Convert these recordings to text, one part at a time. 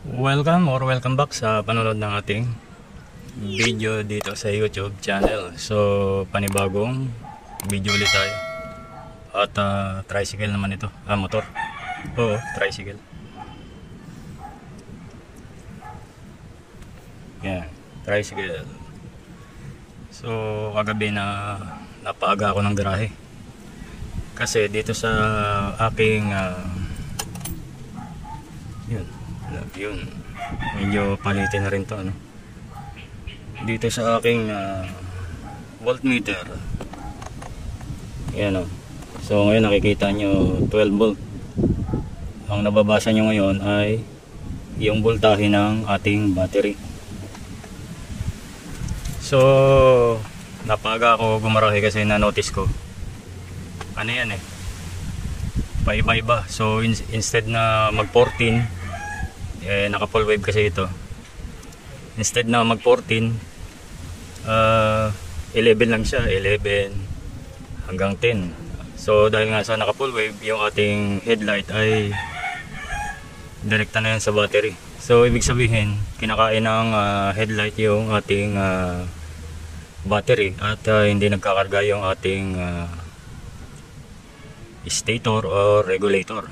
Welcome back sa panonood ng ating video dito sa YouTube channel. So panibagong video ulit tayo. At tricycle naman ito. Motor. Oo, tricycle. Yan, tricycle. So kagabi na napaaga ako ng garahe. Kasi dito sa aking yun medyo palitin na rin to, ano? Dito sa aking voltmeter, yan, oh. So ngayon nakikita nyo 12 volt. Ang nababasa nyo ngayon ay yung voltahe ng ating battery. So napaga ako gumarahe kasi na-notice ko ano yan, paiba-iba. So instead na mag 14, naka full wave kasi ito, instead na mag 14, 11 lang siya, 11 hanggang 10. So dahil nga sa naka full wave, yung ating headlight ay direkta na yan sa battery. So ibig sabihin kinakain ng headlight yung ating battery at hindi nagkakarga yung ating stator or regulator.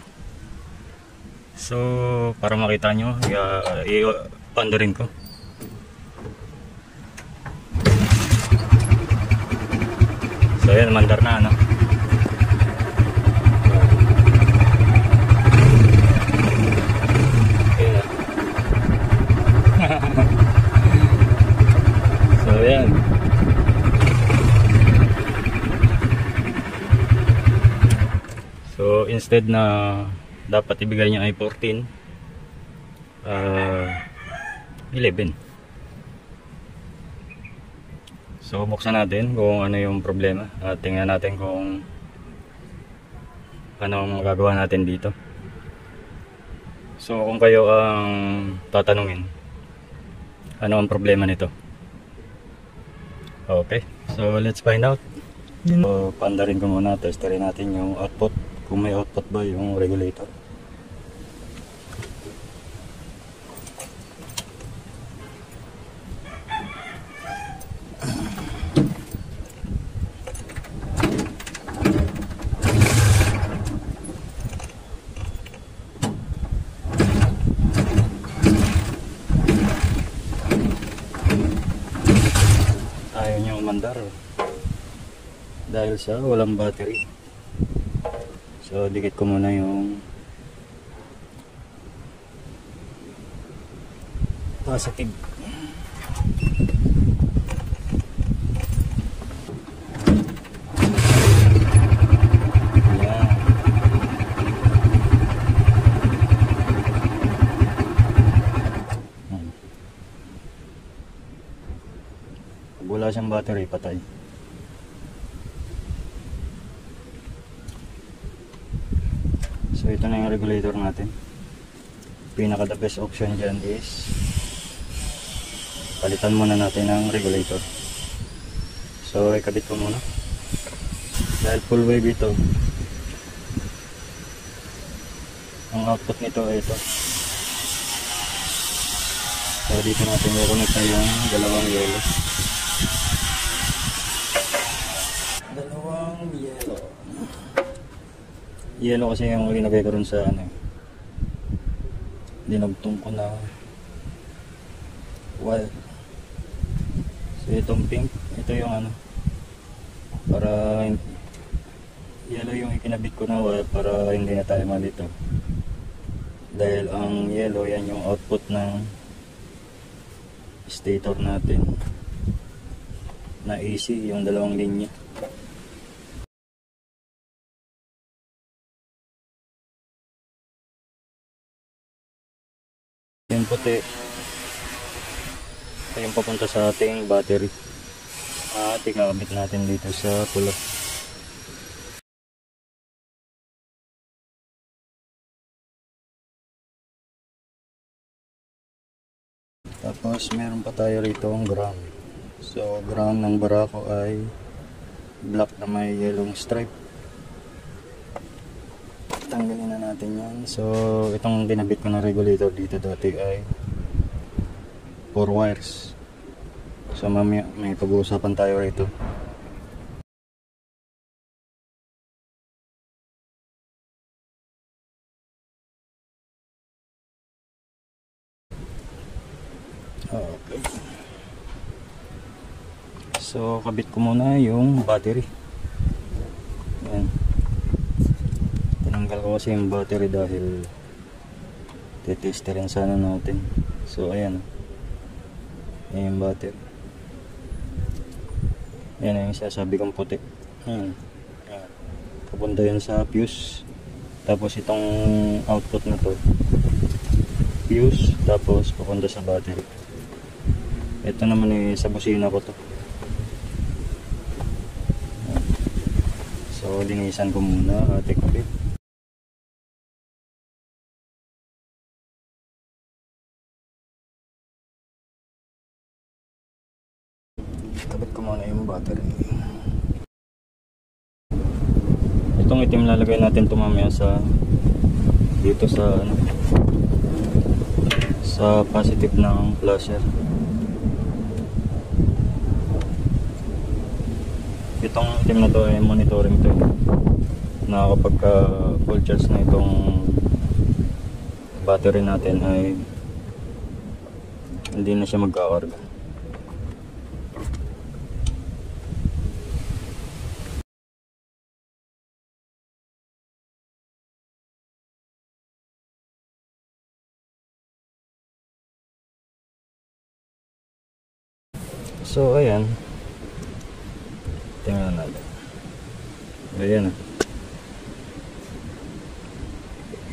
So para makita nyo, i-pandarin ko. So yan, mandar na, ano? So yan. So instead na dapat ibigay niya ay 14, 11. So buksan natin kung ano yung problema at tingnan natin kung ano ang magagawa natin dito. So kung kayo ang tatanungin ano ang problema nito, okay, so let's find out. So pandarin ko muna, testerin natin yung output, kung may output ba yung regulator. Ayaw niya umandar dahil sa walang battery. So dikit ko muna yung positive. Ayan. Pag wala siyang battery, patay. So ito na yung regulator natin. Pinaka the best option dyan is palitan muna natin ang regulator. So ikabit ko muna dahil full wave ito. Ang output nito ay ito. So dito natin i-connect na yung dalawang yellow. Yellow kasi yung linagay ko rin sa dinagtong ko na wire. So itong pink, ito yung para yellow yung ikinabit ko na wire para hindi na tayo malito. Dahil ang yellow, yan yung output ng stator natin na AC, yung dalawang linya. Yung puti ay yung papunta sa ating battery at ikakabit natin dito sa pula. Tapos meron pa tayo rito ang ground. So ground ng barako ay black na may yellow stripe. tatanggalin na natin yan. So itong dinabit ko na regulator dito dati ay 4 wires. So mamaya may pag-uusapan tayo rito. Okay. So kabit ko muna yung battery. Ayan. Tinanggal ko kasi yung battery dahil titesterin sana natin. So ayan. Ayan yung battery. Ayan yung sasabi kong puti. Ayan. Ayan. Pupunta yan sa fuse. Tapos itong output na to fuse. Tapos pupunta sa battery. Ito naman sa busina ko to. So linisan ko muna ate kabit. Kabit ko muna yung battery. Itong itim lalagay natin mamaya sa dito sa sa positive ng flasher. Itong itim na to ay monitoring to na kapag full charge na itong battery natin ay hindi na siya magkakarga. So ayan, tingnan natin. Ayan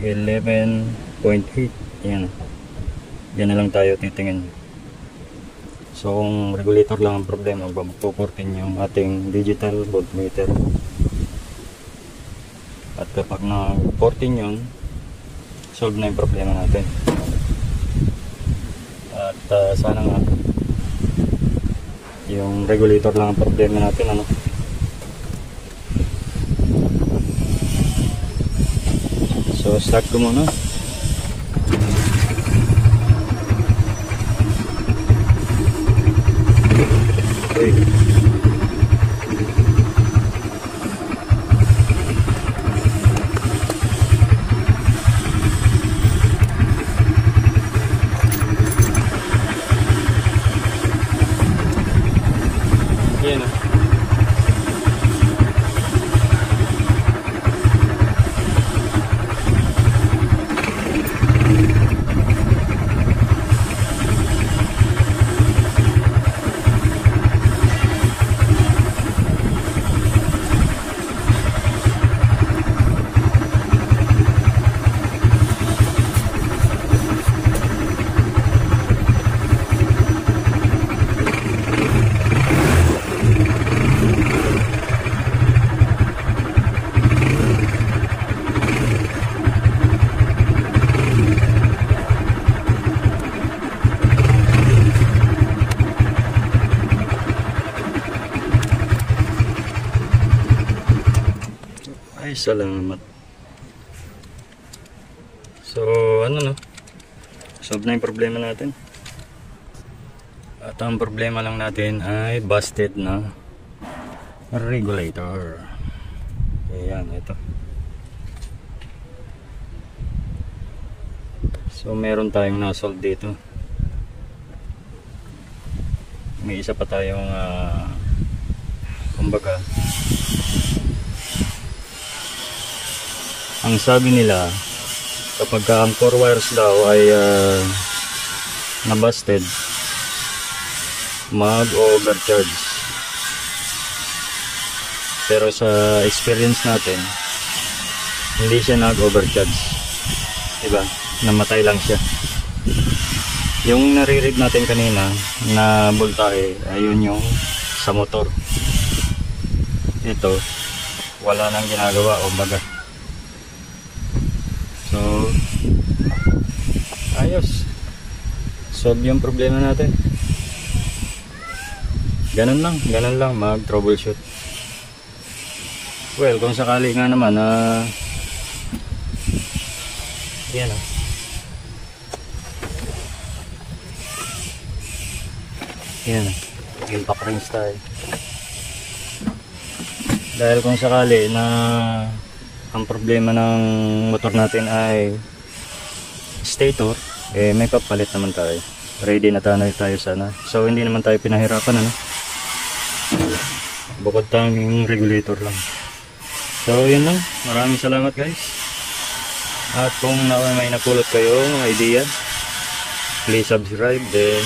11.8. Yan. Yan na lang tayo titingin. So kung regulator lang ang problema, magpo-14 yung ating digital voltmeter. At kapag na 14 yun, solve na yung problema natin. At sana nga yung regulator lang ang problema natin, ano. So start ko muna. Okay. Yan. Ay, salamat. So, solve na yung problema natin. At ang problema lang natin ay busted na regulator. Ayan, ito. So, meron tayong na-solve dito. May isa pa tayong kumbaga, ang sabi nila kapag ang 4 wires daw ay na-busted, mag-overcharge. Pero sa experience natin, hindi siya nag-overcharge. Diba? Namatay lang siya. Yung nare-read natin kanina na voltahe, ayun yung sa motor. Ito, wala nang ginagawa o baga. So, ayos. Solve yung problema natin. Ganun lang mag-troubleshoot. Well, kung sakali nga naman Yan o. Yan o. Impact rings tayo. Dahil kung sakali na ang problema ng motor natin ay stator, eh may papalit naman tayo. Ready na tayo sana. So hindi naman tayo pinahirapan, ano? Bukod tanging regulator lang. So yun lang. Maraming salamat guys. At kung may napulot kayong idea, please subscribe, then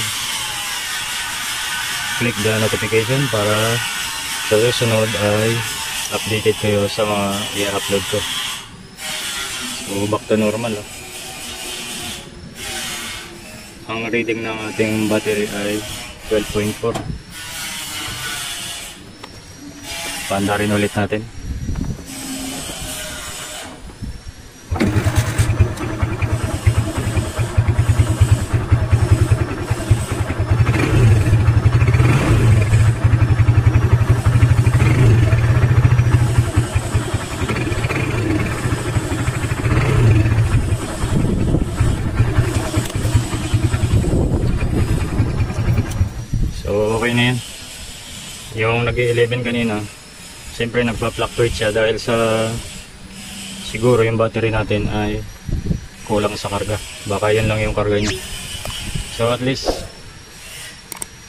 click the notification para sa susunod ay updated kayo sa mga i-upload ko. So back to normal. Ang reading ng ating battery ay 12.4. Panda rin ulit natin. So okay na yan. Yung nag-11 kanina, siyempre nagpa-fluctuate siya dahil sa siguro yung battery natin ay kulang sa karga. Baka yan lang yung karga niya. So at least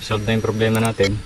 solve na yung problema natin.